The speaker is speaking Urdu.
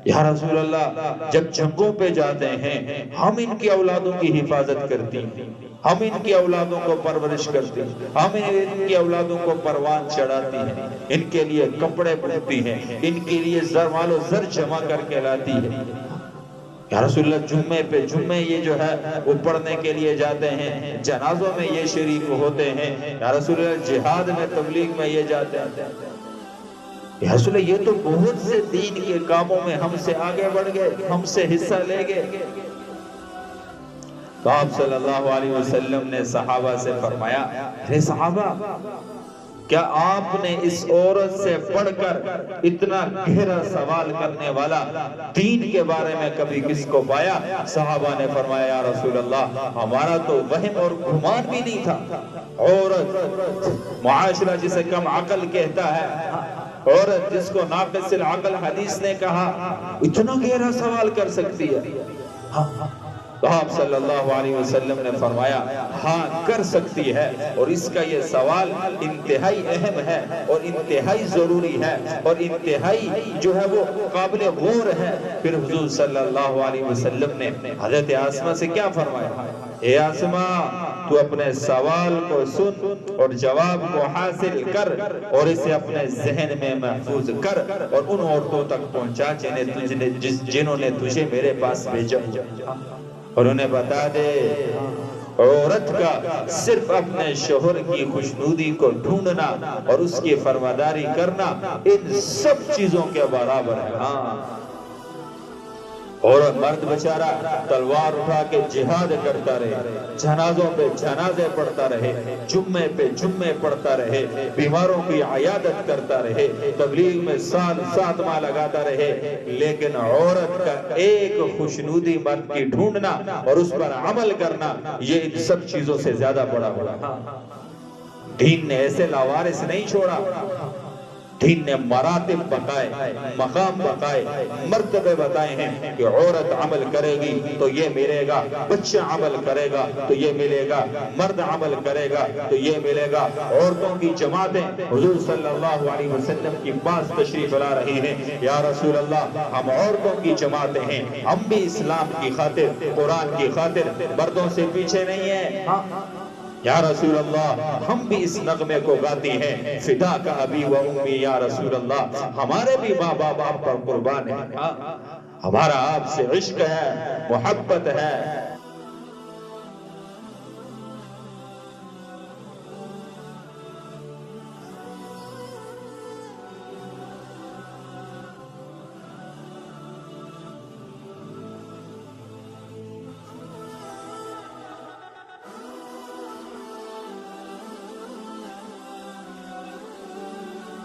یا رسول اللہ جب جنگوں پہ جاتے ہیں ہم ان کی اولادوں کی حفاظت کرتی ہیں، ہم ان کی اولادوں کو پرورش کرتے ہیں، ہم ان کی اولادوں کو پروان چڑھاتی ہیں، ان کے لیے کپڑے بنتی ہیں، ان کے لیے مال و زر جمع کر کے لاتی ہے۔ یا رسول اللہ جمعے پہ جمعے یہ جو ہے وہ پڑھنے کے لیے جاتے ہیں، جنازوں میں یہ شریک ہوتے ہیں، یا رسول اللہ جہاد میں تبلیغ میں یہ جاتے ہیں۔ یا رسول اللہ یہ تو بہت سے دین کے کاموں میں ہم سے آگے بڑھ گئے، ہم سے حصہ لے گئے۔ تو آپ صلی اللہ علیہ وسلم نے صحابہ سے فرمایا، اے صحابہ کیا آپ نے اس عورت سے پڑھ کر اتنا گہرا سوال کرنے والا دین کے بارے میں کبھی کس کو پایا؟ صحابہ نے فرمایا یا رسول اللہ ہمارا تو وہم اور گمان بھی نہیں تھا۔ عورت معاشرہ جسے کم عقل کہتا ہے، عورت جس کو ناقص العقل حدیث نے کہا، اتنا گہرا سوال کر سکتی ہے؟ تو آپ صلی اللہ علیہ وسلم نے فرمایا ہاں کر سکتی ہے، اور اس کا یہ سوال انتہائی اہم ہے اور انتہائی ضروری ہے اور انتہائی جو ہے وہ قابل غور ہے۔ پھر حضور صلی اللہ علیہ وسلم نے حضرت آسمہ سے کیا فرمایا؟ اے آسمہ تو اپنے سوال کو سن اور جواب کو حاصل کر اور اسے اپنے ذہن میں محفوظ کر اور ان عورتوں تک پہنچا جنہوں نے تجھے میرے پاس بھیجا، اور انہیں بتا دے عورت کا صرف اپنے شوہر کی خوشنودی کو ڈھونڈنا اور اس کی فرمانبرداری کرنا ان سب چیزوں کے برابر ہے۔ ہاں اور مرد بیچارہ تلوار اٹھا کے جہاد کرتا رہے، جنازوں پہ جنازے پڑھتا رہے، جمعے پہ جمعے پڑھتا رہے، بیماروں کی عیادت کرتا رہے، تبلیغ میں سال 7 ماہ لگاتا رہے، لیکن عورت کا ایک خوشنودی مرد کی ڈھونڈنا اور اس پر عمل کرنا یہ ان سب چیزوں سے زیادہ بڑا بڑا۔ دین نے ایسے لاوارث نہیں چھوڑا، دین نے مراتب بتائے، مقام بتائے، مرتبے بتائے ہیں کہ عورت عمل کرے گی تو یہ ملے گا، بچہ عمل کرے گا تو یہ ملے گا، مرد عمل کرے گا تو یہ ملے گا۔ عورتوں کی جماعتیں حضور صلی اللہ علیہ وسلم کی پاس تشریف لا رہی ہیں، یا رسول اللہ ہم عورتوں کی جماعتیں ہیں، ہم بھی اسلام کی خاطر، قرآن کی خاطر مردوں سے پیچھے نہیں ہیں۔ یا رسول اللہ ہم بھی اس نغمے کو گاتی ہیں، فدا کا ابی و امی یا رسول اللہ، ہمارے بھی ماں باپ آپ پر قربان ہیں، ہمارا آپ سے عشق ہے، محبت ہے،